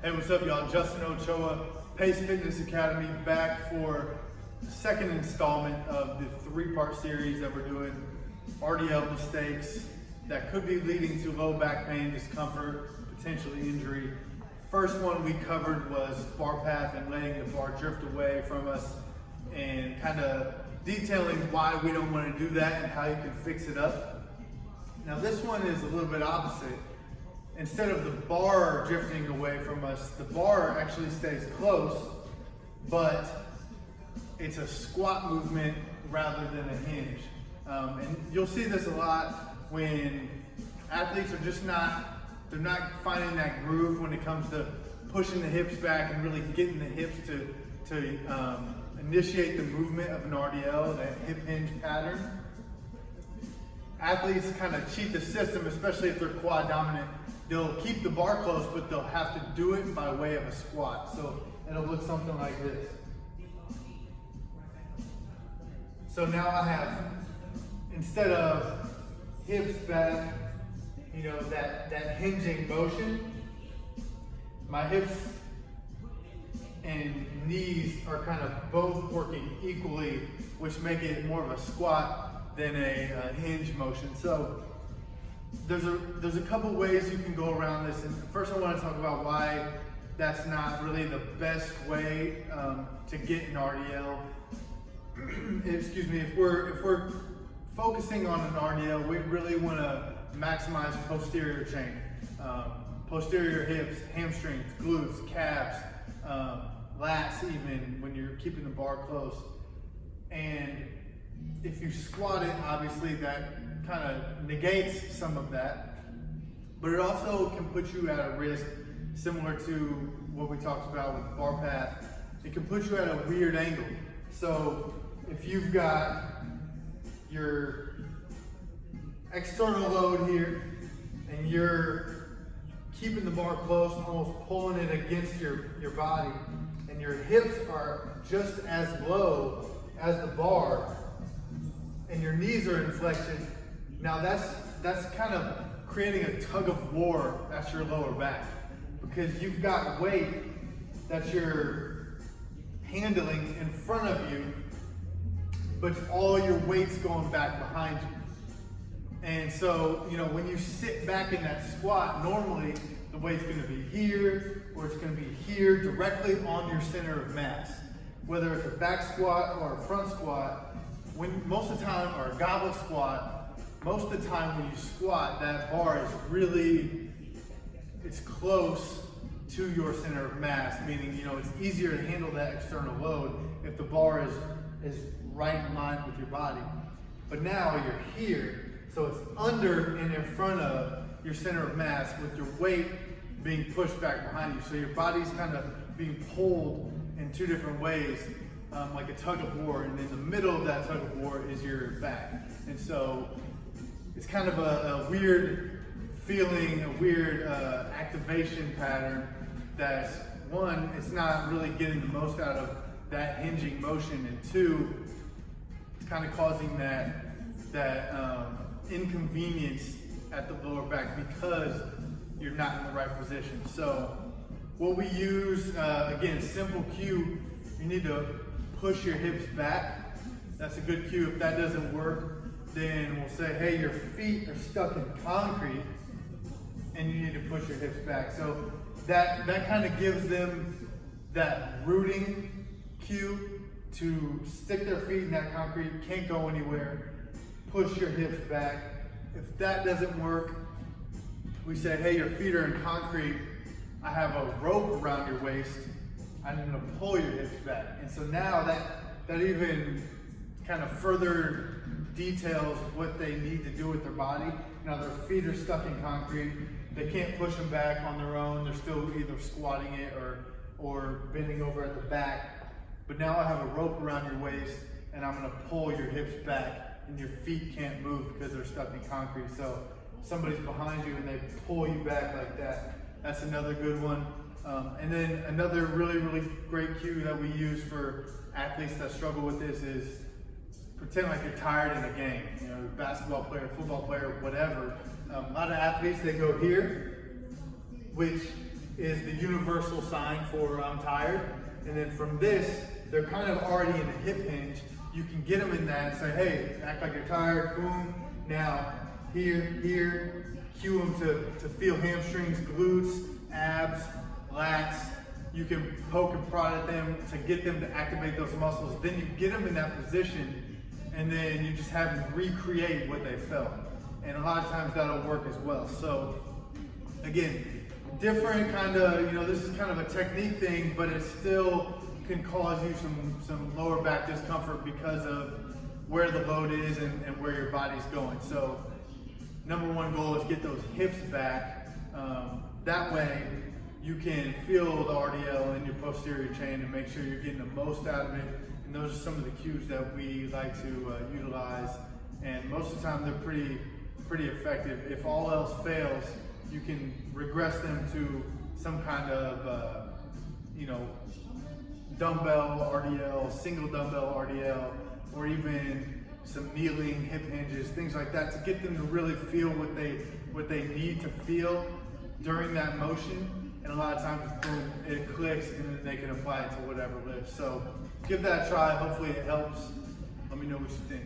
Hey, what's up, y'all? Justin Ochoa, Pace Fitness Academy, back for the second installment of the three-part series that we're doing. RDL mistakes that could be leading to low back pain, discomfort, potentially injury. First one we covered was bar path and letting the bar drift away from us, and kind of detailing why we don't want to do that and how you can fix it up. Now this one is a little bit opposite. Instead of the bar drifting away from us, the bar actually stays close, but it's a squat movement rather than a hinge. And you'll see this a lot when athletes are just they're not finding that groove when it comes to pushing the hips back and really getting the hips to initiate the movement of an RDL, that hip hinge pattern. Athletes kind of cheat the system, especially if they're quad dominant. They'll keep the bar close, but they'll have to do it by way of a squat. So it'll look something like this. So now I have, instead of hips back, that hinging motion, my hips and knees are kind of both working equally, which make it more of a squat than a hinge motion. So there's a couple ways you can go around this, and first I want to talk about why that's not really the best way to get an RDL. Excuse me. If we're focusing on an RDL, we really want to maximize posterior chain, posterior hips, hamstrings, glutes, calves, lats, even when you're keeping the bar close. And if you squat it, obviously that kind of negates some of that, but it also can put you at a risk, similar to what we talked about with the bar path. It can put you at a weird angle. So if you've got your external load here and you're keeping the bar close, almost pulling it against your body, and your hips are just as low as the bar, and your knees are in flexion, now that's kind of creating a tug of war at your lower back, because you've got weight that you're handling in front of you, but all your weight's going back behind you. And so, when you sit back in that squat, normally the weight's gonna be here, or it's gonna be here directly on your center of mass. Whether it's a back squat or a front squat, most of the time, or a goblet squat, most of the time when you squat, that bar is it's close to your center of mass, meaning, it's easier to handle that external load if the bar is right in line with your body. But now you're here, so it's under and in front of your center of mass, with your weight being pushed back behind you. So your body's kind of being pulled in two different ways, like a tug of war, and in the middle of that tug of war is your back. And so it's kind of a weird feeling, a weird activation pattern that's, one, it's not really getting the most out of that hinging motion, and two, it's kind of causing that inconvenience at the lower back because you're not in the right position. So what we use, again, simple cue, you need to push your hips back. That's a good cue. If that doesn't work, then we'll say, hey, your feet are stuck in concrete and you need to push your hips back. So that kind of gives them that rooting cue to stick their feet in that concrete, can't go anywhere, push your hips back. If that doesn't work, we say, hey, your feet are in concrete, I have a rope around your waist, I'm gonna pull your hips back. And so now that even kind of further details what they need to do with their body. Now their feet are stuck in concrete, they can't push them back on their own, they're still either squatting it or bending over at the back. But now I have a rope around your waist and I'm gonna pull your hips back, and your feet can't move because they're stuck in concrete. So somebody's behind you and they pull you back like that. That's another good one. And then another really, really great cue that we use for athletes that struggle with this is pretend like you're tired in a game. Basketball player, football player, whatever. A lot of athletes, they go here, which is the universal sign for I'm tired. And then from this, they're kind of already in a hip hinge. You can get them in that and say, hey, act like you're tired, boom. Now, here, cue them to feel hamstrings, glutes, abs, lats. You can poke and prod at them to get them to activate those muscles. Then you get them in that position, and then you just have them recreate what they felt. And a lot of times that'll work as well. So again, different kind of, this is kind of a technique thing, but it still can cause you some lower back discomfort because of where the load is and where your body's going. So number one goal is get those hips back. That way you can feel the RDL in your posterior chain and make sure you're getting the most out of it. And those are some of the cues that we like to utilize. And most of the time they're pretty effective. If all else fails, you can regress them to some kind of, dumbbell RDL, single dumbbell RDL, or even some kneeling hip hinges, things like that, to get them to really feel what they need to feel during that motion. And a lot of times, boom, it clicks, and then they can apply it to whatever lifts. So give that a try. Hopefully it helps. Let me know what you think.